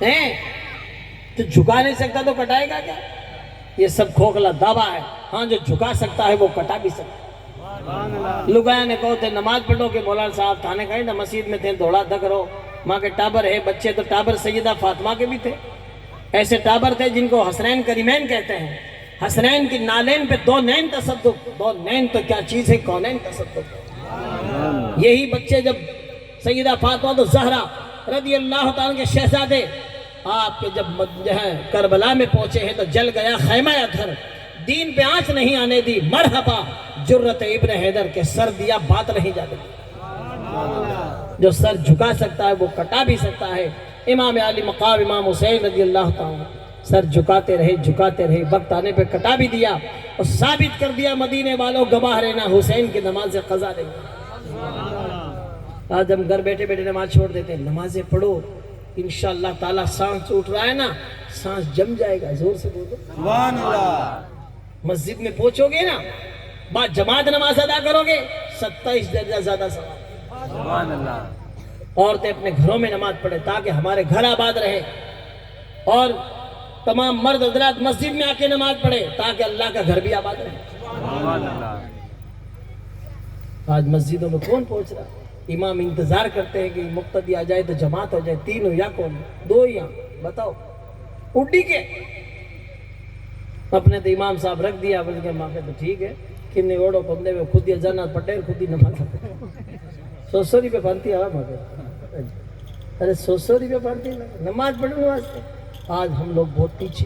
हैं? तो झुका नहीं सकता तो कटाएगा क्या? ये सब खोखला दावा है। हाँ, जो झुका सकता है वो कटा भी सकता है। लुगाया ने कहो थे नमाज पढ़ो के मौलाना साहब थाने कहे ना मस्जिद में थे दौड़ा धक रहो, माँ के टाबर है बच्चे, तो टाबर सैयदा फातिमा के भी थे। ऐसे टाबर थे जिनको हसनैन करीमैन कहते हैं। हसनैन की नालैन पे दो नैन तसद्दुक, दो नैन तो क्या चीज है, कौनैन तसद्दुक। यही बच्चे जब सैयदा फातिमा तो ज़हरा रज़ी अल्लाह ताला के शहजादे आपके जब करबला में पहुंचे हैं तो जल गया खैमा घर, दीन पे आंच नहीं आने दी, मरहबा जुर्रत इब्न हैदर के सर दिया बात नहीं जाती। जो सर झुका सकता है वो कटा भी सकता है। इमाम अली मकाम इमाम हुसैन रज़ी अल्लाह ताला सर झुकाते रहे, वक्त आने पे कटा भी दिया और साबित कर दिया मदीने वालों गवाह रहना हुसैन की नमाज क़ज़ा नहीं। आज हम घर बैठे बैठे नमाज छोड़ देते हैं। नमाजें पढ़ो, इंशाअल्लाह ताला सांस उठ रहा है ना, सांस जम जाएगा। जोर से बोलो सुभान अल्लाह। मस्जिद में पहुंचोगे ना, बाद जमात नमाज अदा करोगे 27 दर्जा ज्यादा सवाब। सुभान अल्लाह। औरतें अपने घरों में नमाज पढ़े ताकि हमारे घर आबाद रहे, और तमाम मर्द हजरात मस्जिद में आके नमाज पढ़े ताकि अल्लाह का घर भी आबाद रहे। सुभान अल्लाह। आज मस्जिदों में कौन पहुंच रहा है? इमाम इंतजार करते हैं कि मुक्तदी आ जाए तो जमात हो जाए। तीन हो या कौन, दो या बताओ। उड्डी के अपने तो इमाम साहब रख दिया, बोल के माफे तो ठीक है किन्ने ओढ़ो बंदे में खुद ही अजाना पटेल खुद ही नमाज 100 रुपये बनती है। अरे 100 रुपये बनती नमाज पढ़ने वास्ते। आज हम लोग बहुत पीछे।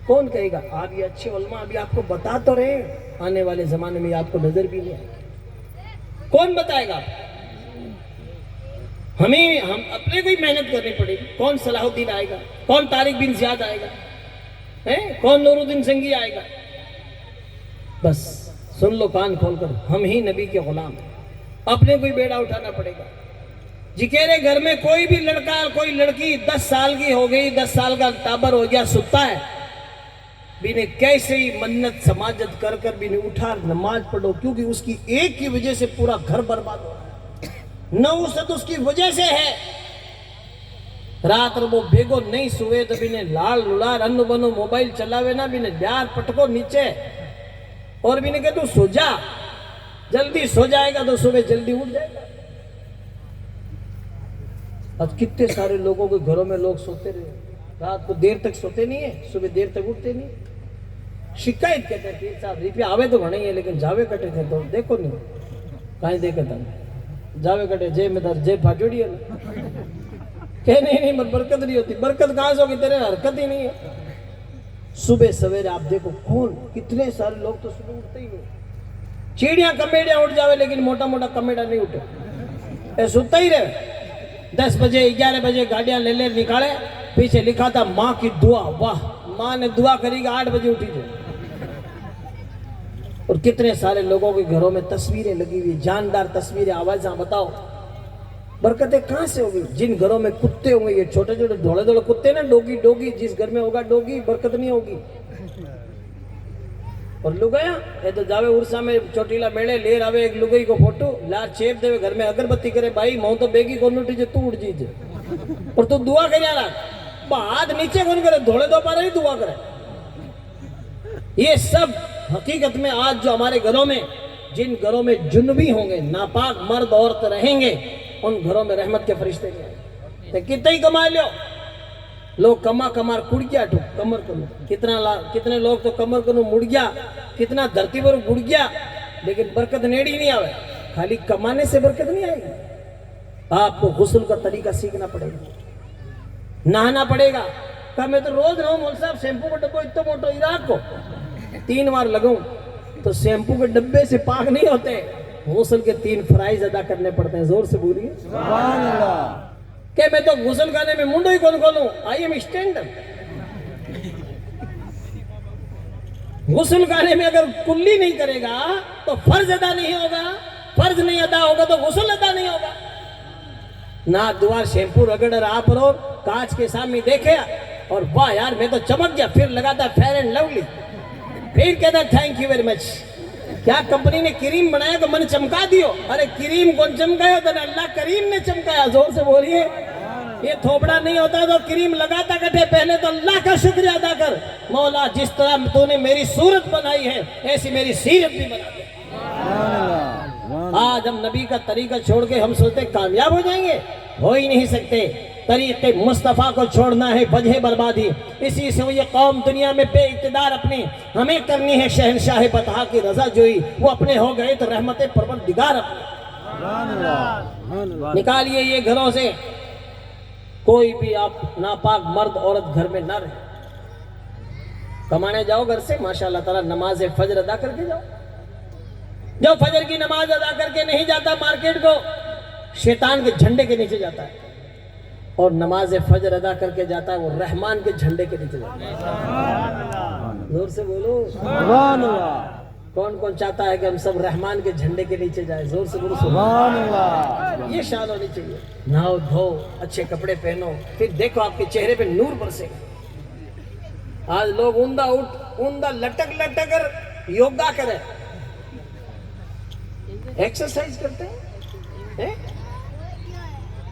कौन कहेगा? आप ये अच्छे उलमा अभी आपको बता तो रहे, आने वाले जमाने में आपको नजर भी नहीं आएगा। कौन बताएगा? हम अपने को ही मेहनत करनी पड़ेगी। कौन सलाहुद्दीन आएगा, कौन तारिक बिन ज़ियाद आएगा, हैं? कौन नूरुद्दीन संगी आएगा? बस सुन लो कान खोलकर, हम ही नबी के गुलाम हैं। अपने को ही बेड़ा उठाना पड़ेगा। जिकेरे घर में कोई भी लड़का कोई लड़की 10 साल की हो गई, 10 साल का टाबर हो गया, सुता है, बिने कैसे ही मन्नत समाजत कर कर बिने उठा नमाज पढ़ो, क्योंकि उसकी एक की वजह से पूरा घर बर्बाद हो रहा है। नौसत उसकी वजह से है। रात वो बेगो नहीं सुए तो बिने लाल लुलार अन्न बनो मोबाइल चलावे ना, बिने ल्यार पटको नीचे और बिने कहे तू सो जा, जल्दी सो जाएगा तो सुबह जल्दी उठ जाएगा। अब कितने सारे लोगों के घरों में लोग सोते रहे, रात को देर तक सोते नहीं है, सुबह देर तक उठते नहीं। शिकायत कहते हैं पीर साहब रुपया आवे तो घणे है लेकिन जावे कटे थे तो देखो नहीं कहीं देखे था जावे कटे जे में दर जे फाटोड़ी है कह नहीं मत बरकत नहीं होती। बरकत कहाँ से होगी, तेरे हरकत ही नहीं है। सुबह सवेरे आप देखो कौन कितने सारे लोग तो सुबह उठते ही नहीं। चिड़िया कमेडिया उठ जावे लेकिन मोटा मोटा कमेडा नहीं उठे, ए सुता ही रहे। 10 बजे 11 बजे गाड़ियां ले ले निकाले, पीछे लिखा था माँ की दुआ। वाह, माँ ने दुआ करेगी 8 बजे उठी थे। और कितने सारे लोगों के घरों में तस्वीरें लगी हुई, जानदार तस्वीरें, आवाज़ें। बताओ बरकतें कहाँ से होगी? जिन घरों में कुत्ते होंगे, ये छोटे छोटे धोले धोले कुत्ते ना, डोगी डोगी, जिस घर में होगा डोगी बरकत नहीं होगी। और लुगाया ये तो जावे उर्सा में चोटीला मेले लेर आवे एक लुगाई को फोटो ला चेप देवे, घर में अगरबत्ती करे, भाई मऊ तो बेगी कोन उठी जे तू उठ जीजे और तू दुआ कर यार हाथ नीचे कौन करे, धोले दो पारे ही दुआ करे। ये सब हकीकत में आज जो हमारे घरों में, जिन घरों में जुनबी होंगे, नापाक मर्द औरत रहेंगे, उन घरों में रहमत के फरिश्ते नहीं आएंगे। कितने ही कमा लो, लोग कमा कमार कुड़ गया ठुक कमर करो, कितने लोग तो कमर करो मुड़ गया, कितना धरती पर गुड़ गया, लेकिन बरकत नेड़ी नहीं आवे। खाली कमाने से बरकत नहीं आएगी। आपको गुस्ल का तरीका सीखना पड़ेगा, नहाना पड़ेगा। कहा मैं तो रोज नहाऊं मौलवी साहब, शैम्पू का डब्बा इतना मोटा इराक को 3 बार लगाऊं तो शैम्पू के डब्बे से पाक नहीं होते। गुस्ल के 3 फराइज अदा करने पड़ते हैं। जोर से बोलिए सुभान अल्लाह। कि मैं तो गुस्ल खाने में मुंडो ही कौन खोलूं, आई एम स्टैंडर्ड। गुस्ल खाने में अगर कुल्ली नहीं करेगा तो फर्ज अदा नहीं होगा, फर्ज नहीं अदा होगा तो गुस्ल अदा नहीं होगा। ना द्वार शैम्पू रगड़ आप रो, कांच के सामने देखे और वाह यार मैं तो चमक गया, फिर लगाता फेयर एंड लवली, फिर कहता थैंक यू वेरी मच। क्या कंपनी ने क्रीम बनाया तो मन चमका दियो? अरे क्रीम कौन चमकाया? तो अल्लाह करीम ने चमकाया। जोर से बोलिए یہ تھوپڑا نہیں ہوتا تو کریم لگاتا کٹے پہلے تو اللہ کا شکریہ ادا کر مولا جس طرح تو نے میری صورت بنائی ہے ایسی میری سیرت بھی بنا دے آج ہم نبی کا طریقہ چھوڑ کے ہم سوچتے کامیاب ہو جائیں گے ہو ہی نہیں سکتے طریقے مصطفیٰ کو چھوڑنا ہے وجہ بربادی اسی سے یہ قوم دنیا میں بے اقتدار اپنی ہمیں کرنی ہے شہنشاہ بطحا کی رضا جوئی وہ اپنے ہو گئے تو رحمت پروردگار اپنے نکالیے یہ گھروں سے کوئی بھی آپ ناپاک مرد عورت گھر میں نہ رہے کمانے جاؤ گھر سے ماشاءاللہ تعالیٰ نماز فجر ادا کر کے جاؤ جو فجر کی نماز ادا کر کے نہیں جاتا مارکیٹ کو شیطان کے جھنڈے کے نیچے جاتا ہے اور نماز فجر ادا کر کے جاتا ہے وہ رحمان کے جھنڈے کے نیچے جاتا ہے زور سے بولو سبحان اللہ کون کون چاہتا ہے کہ ہم سب رحمان کے جھنڈے کے نیچے جائیں زور سے بولو سبحان اللہ یہ شان ہونی چاہیے نہاؤ دھو اچھے کپڑے پہنو پھر دیکھو آپ کے چہرے پہ نور برسے آج لوگ اوندہ لٹک کر یوگا کرے ایکسرسائز کرتے ہیں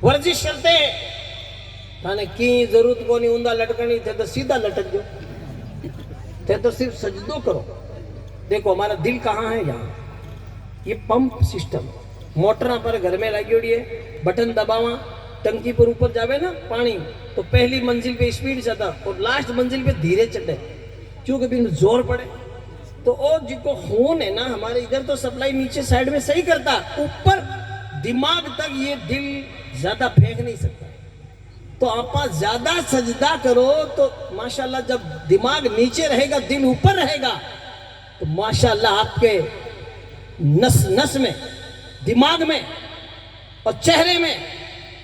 ورزش کرتے ہیں کھانے کی ضرورت کو نہیں اوندہ لٹکنی تھے تو سیدھا لٹک جو تھے تو صرف سجدوں کرو دیکھو ہمارا دل کہاں ہے یہاں یہ پمپ سسٹم موٹراں پر گھر میں لگی ہوئی ہے بٹن دباواں ٹنکی پر اوپر جاوے نا پانی تو پہلی منزل پہ اسپیڈ چلتا اور لاسٹ منزل پہ دھیرے چڑھے کیونکہ بھی زور پڑے تو وہ جن کو خون ہے نا ہمارے ادھر تو سپلائی نیچے سائیڈ میں صحیح کرتا اوپر دماغ تک یہ دل زیادہ پھینک نہیں سکتا تو آپ زیادہ سجدہ کرو تو ماشاءاللہ جب دماغ نیچے رہے گا دل اوپر رہے گا تو ماشاءاللہ آپ کے نس میں دماغ میں اور چہرے میں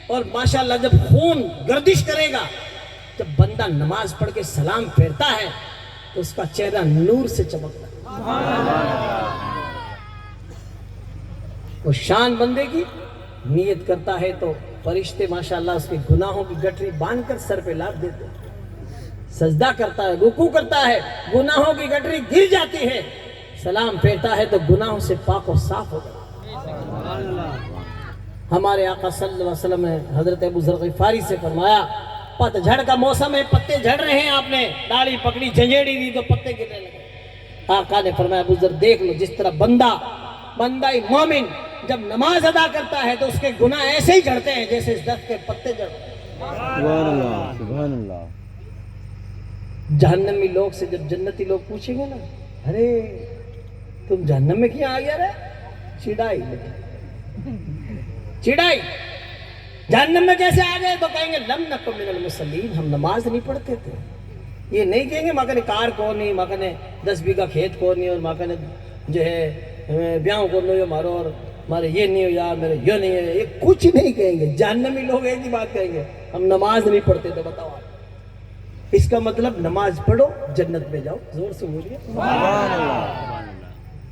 اور ماشاءاللہ جب خون گردش کرے گا جب بندہ نماز پڑھ کے سلام پھیرتا ہے تو اس کا چہرہ نور سے چمکتا ہے وہ شان بندے کی نیت کرتا ہے تو فرشتے ماشاءاللہ اس کے گناہوں کی گٹری باندھ کر سر پہ لاد دیتے سجدہ کرتا ہے رکوع کرتا ہے گناہوں کی گٹری گر جاتی ہے سلام پھیرتا ہے تو گناہوں سے پاک و صاف ہو جاتا ہے ہمارے آقا صلی اللہ علیہ وسلم نے حضرت ابو ذر غفاری سے فرمایا پت جھڑ کا موسم ہے پتے جھڑ رہے ہیں آپ نے داڑھی پکڑی جھنجھیڑی دی تو پتے گرنے لگے آقا نے فرمایا ابو ذر دیکھ لو جس طرح بندہ مومن جب نماز ادا کرتا ہے تو اس کے گناہ ایسے ہی جھڑتے ہیں جیسے اس درخت کے پتے جھڑتے ہیں سبحان اللہ سبحان اللہ جہنمی لوگ سے جب جنتی لوگ پوچھیں گے نا ارے تم جہنم میں کیا آ گیا رہے چڑائی جہنم میں کیسے آ گئے تو کہیں گے لم نکن من المصلین ہم نماز نہیں پڑھتے تھے یہ نہیں کہیں گے ماں کنے کار کو نہیں ماں کنے 10 بیگہ کھیت کو نہیں اور ماں کنے جو ہے بیاہوں کو نہیں مارو اور ہمارے یہ نہیں ہو یار میرے یہ نہیں ہے یہ کچھ نہیں کہیں گے جہنمی لوگ ایک ہی بات کہیں گے ہم نماز نہیں پڑھتے تھے بتاؤ آپ اس کا مطلب نماز پڑھو جنت میں جاؤ زور سے بولیے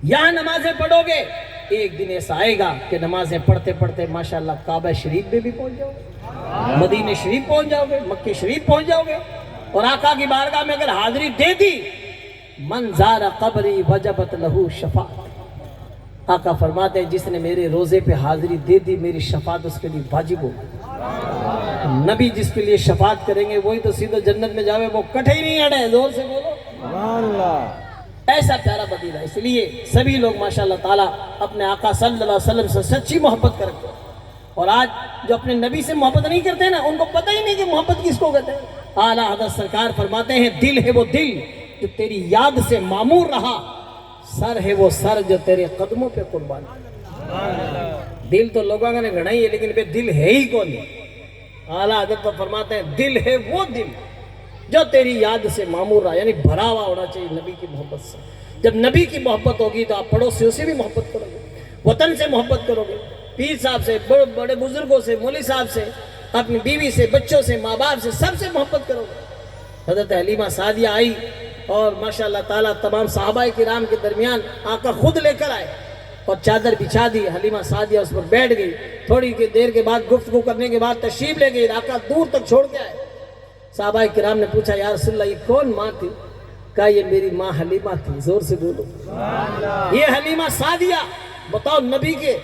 یہاں نمازیں پڑھو گے ایک دن ایسا آئے گا کہ نمازیں پڑھتے پڑھتے ماشاءاللہ کعبہ شریف میں بھی پہنچ جاؤ گے مدینہ شریف پہنچ جاؤ گے مکہ شریف پہنچ جاؤ گے اور آقا کی بارگاہ میں اگر حاضری دے دی من زار قبری وجبت لہو شفاعت آقا فرماتے ہیں جس نے میرے روزے پہ حاضری دے دی میری شفاعت اس کے لیے واجب ہو نبی جس کے لیے شفاعت کریں گے وہی تو سیدھا جنت میں جاوے وہ کٹھے ہی نہیں اڑے زور سے بولو سبحان اللہ ایسا پیارا بدیلا اس لیے سبھی لوگ ماشاءاللہ تعالیٰ اپنے آقا صلی اللہ علیہ وسلم سے سچی محبت کرتے ہیں اور آج جو اپنے نبی سے محبت نہیں کرتے نا ان کو پتہ ہی نہیں کہ محبت کس کو کہتے ہیں اعلیٰ حضرت سرکار فرماتے ہیں دل ہے وہ دل جو تیری یاد سے معمور رہا سر ہے وہ سر جو تیرے قدموں پہ قربان دل تو لوگوں نے گھڑا ہی ہے لیکن بے دل ہے ہی کون اعلیٰ حضرت فرماتے ہیں دل ہے وہ دل جو تیری یاد سے معمور رہا یعنی بھرا ہوا ہونا چاہیے نبی کی محبت سے جب نبی کی محبت ہوگی تو آپ پڑوسیوں سے بھی محبت کرو گے وطن سے محبت کرو گے پیر صاحب سے بڑے بزرگوں سے مولوی صاحب سے اپنی بیوی سے بچوں سے ماں باپ سے سب سے محبت کرو گے حضرت حلیمہ سعدیہ آئی اور ماشاءاللہ تعالیٰ تمام صحابہ کرام کے درمیان آقا خود لے کر آئے اور چادر بچھا دی حلیمہ سعدیہ اس پر بیٹھ گئی تھوڑی دیر کے بعد گفتگو کرنے کے بعد تشریف لے گئی آقا دور تک چھوڑ کے آئے صحابہ کرام نے پوچھا یا رسول اللہ یہ کون ماں تھی کہا یہ میری ماں حلیمہ تھی زور سے بولو یہ حلیمہ سعدیہ بتاؤ نبی کے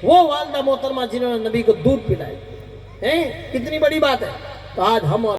وہ والدہ محترمہ جنہوں نے نبی کو دودھ پلایا کتنی بڑی بات ہے. تو آج ہم اور